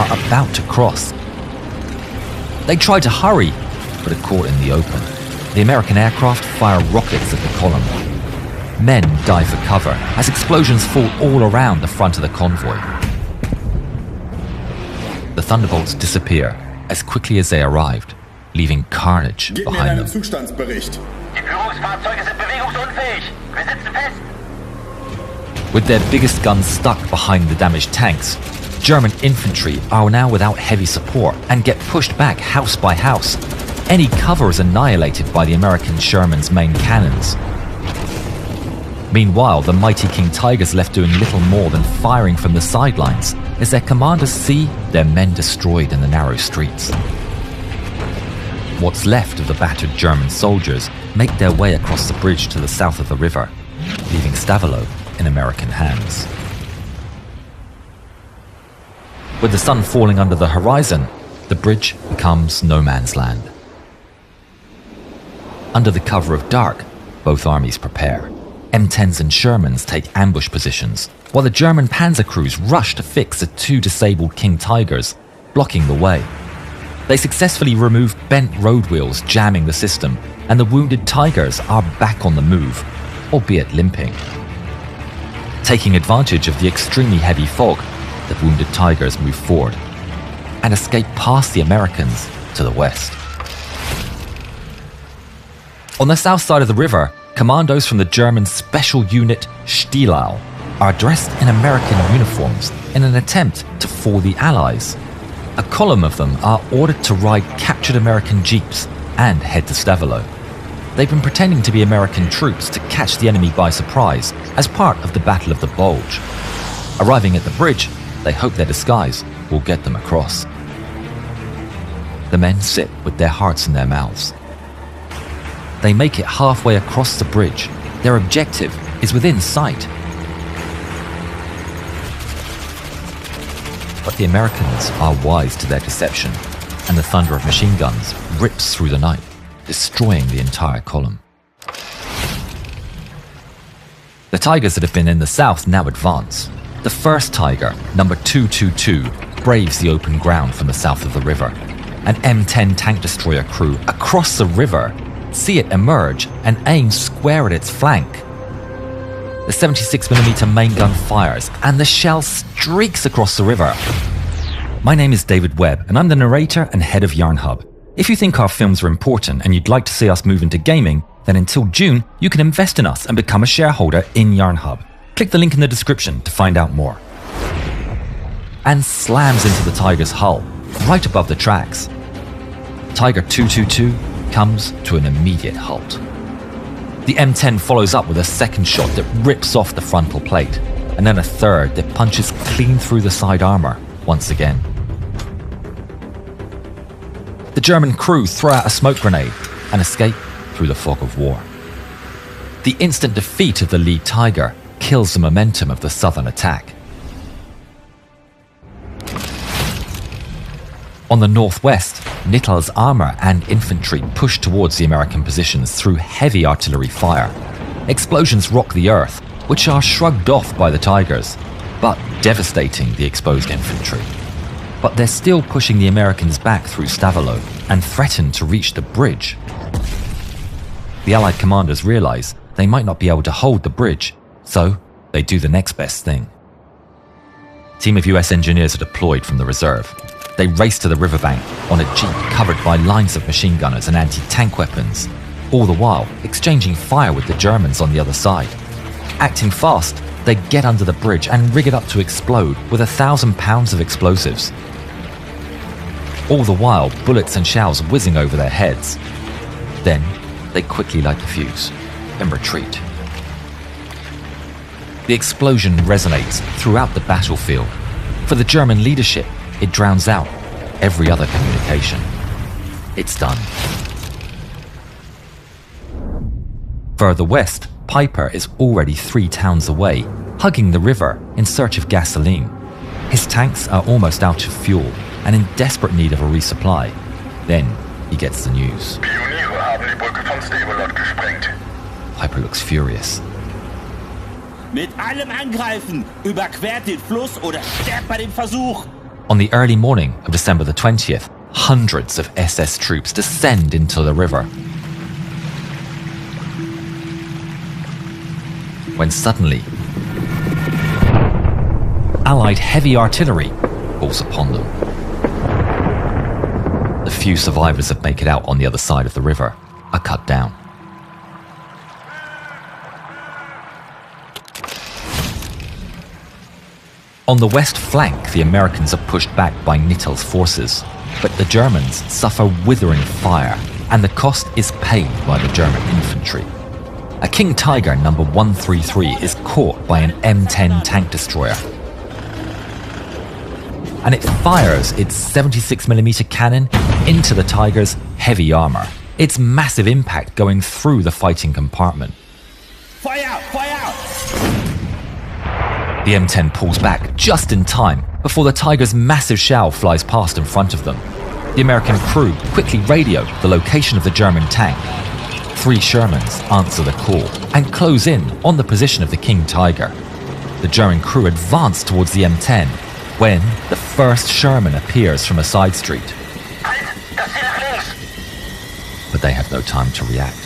are about to cross. They try to hurry, but are caught in the open. The American aircraft fire rockets at the column. Men dive for cover as explosions fall all around the front of the convoy. The Thunderbolts disappear as quickly as they arrived, leaving carnage behind them. With their biggest guns stuck behind the damaged tanks, German infantry are now without heavy support and get pushed back house by house. Any cover is annihilated by the American Sherman's main cannons. Meanwhile, the mighty King Tigers left doing little more than firing from the sidelines as their commanders see their men destroyed in the narrow streets. What's left of the battered German soldiers make their way across the bridge to the south of the river, leaving Stavelot in American hands. With the sun falling under the horizon, the bridge becomes no man's land. Under the cover of dark, both armies prepare. M10s and Shermans take ambush positions, while the German panzer crews rush to fix the two disabled King Tigers, blocking the way. They successfully remove bent road wheels jamming the system, and the wounded Tigers are back on the move, albeit limping. Taking advantage of the extremely heavy fog, the wounded Tigers move forward and escape past the Americans to the west. On the south side of the river, commandos from the German special unit Stavelot are dressed in American uniforms in an attempt to fool the Allies. A column of them are ordered to ride captured American jeeps and head to Stavelot. They've been pretending to be American troops to catch the enemy by surprise as part of the Battle of the Bulge. Arriving at the bridge, they hope their disguise will get them across. The men sit with their hearts in their mouths. They make it halfway across the bridge. Their objective is within sight. But the Americans are wise to their deception, and the thunder of machine guns rips through the night, destroying the entire column. The Tigers that have been in the south now advance. The first Tiger, number 222, braves the open ground from the south of the river. An M10 tank destroyer crew across the river see it emerge and aim square at its flank. The 76mm main gun fires and the shell streaks across the river. My name is David Webb and I'm the narrator and head of Yarn Hub. If you think our films are important and you'd like to see us move into gaming, then until June you can invest in us and become a shareholder in Yarn Hub. Click the link in the description to find out more. And slams into the Tiger's hull, right above the tracks. Tiger 222 comes to an immediate halt. The M10 follows up with a second shot that rips off the frontal plate, and then a third that punches clean through the side armour once again. The German crew throw out a smoke grenade and escape through the fog of war. The instant defeat of the lead Tiger kills the momentum of the southern attack. On the northwest, Nettel's armour and infantry push towards the American positions through heavy artillery fire. Explosions rock the earth, which are shrugged off by the Tigers, but devastating the exposed infantry. But they're still pushing the Americans back through Stavelot and threaten to reach the bridge. The Allied commanders realise they might not be able to hold the bridge, so they do the next best thing. A team of US engineers are deployed from the reserve. They race to the riverbank on a jeep covered by lines of machine gunners and anti-tank weapons, all the while exchanging fire with the Germans on the other side. Acting fast, they get under the bridge and rig it up to explode with 1,000 pounds of explosives. All the while, bullets and shells whizzing over their heads. Then, they quickly light the fuse and retreat. The explosion resonates throughout the battlefield. For the German leadership, it drowns out every other communication. It's done. Further west, Peiper is already 3 towns away, hugging the river in search of gasoline. His tanks are almost out of fuel and in desperate need of a resupply. Then he gets the news. Peiper looks furious. Mit allem angreifen, überquert den Fluss oder sterbt bei dem Versuch. On the early morning of December the 20th, hundreds of SS troops descend into the river. When suddenly, Allied heavy artillery falls upon them. The few survivors that make it out on the other side of the river are cut down. On the west flank, the Americans are pushed back by Nettel's forces, but the Germans suffer withering fire, and the cost is paid by the German infantry. A King Tiger No. 133 is caught by an M10 tank destroyer, and it fires its 76mm cannon into the Tiger's heavy armour, its massive impact going through the fighting compartment. Fire! Fire! The M10 pulls back just in time before the Tiger's massive shell flies past in front of them. The American crew quickly radio the location of the German tank. 3 Shermans answer the call and close in on the position of the King Tiger. The German crew advance towards the M10 when the first Sherman appears from a side street. But they have no time to react.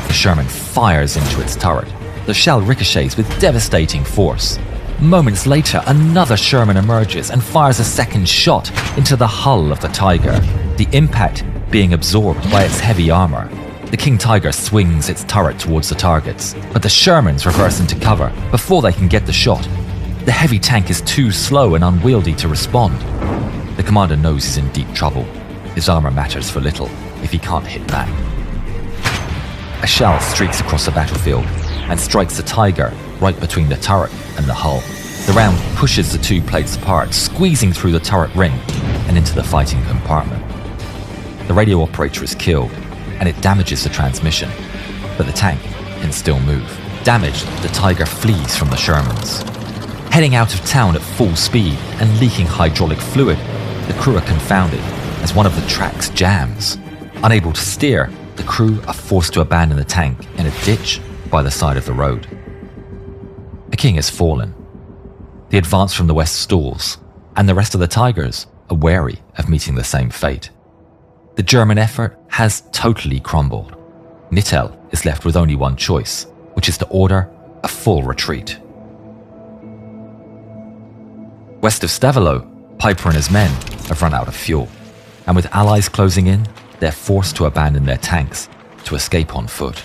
The Sherman fires into its turret. The shell ricochets with devastating force. Moments later, another Sherman emerges and fires a second shot into the hull of the Tiger, the impact being absorbed by its heavy armour. The King Tiger swings its turret towards the targets, but the Shermans reverse into cover before they can get the shot. The heavy tank is too slow and unwieldy to respond. The commander knows he's in deep trouble. His armour matters for little if he can't hit back. A shell streaks across the battlefield and strikes the Tiger right between the turret and the hull. The round pushes the 2 plates apart, squeezing through the turret ring and into the fighting compartment. The radio operator is killed, and it damages the transmission, but the tank can still move. Damaged, the Tiger flees from the Shermans. Heading out of town at full speed and leaking hydraulic fluid, the crew are confounded as one of the tracks jams. Unable to steer, the crew are forced to abandon the tank in a ditch by the side of the road. The king has fallen. The advance from the west stalls, and the rest of the Tigers are wary of meeting the same fate. The German effort has totally crumbled. Nettel is left with only one choice, which is to order a full retreat. West of Stavelot, Peiper and his men have run out of fuel, and with allies closing in, they're forced to abandon their tanks to escape on foot.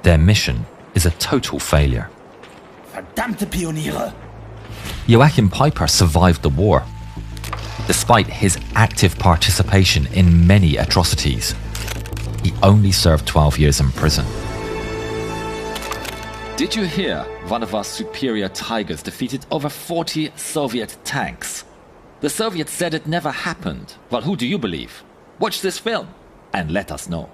Their mission is a total failure. Verdammte Pioniere! Joachim Peiper survived the war. Despite his active participation in many atrocities, he only served 12 years in prison. Did you hear one of our superior Tigers defeated over 40 Soviet tanks? The Soviets said it never happened. Well, who do you believe? Watch this film and let us know.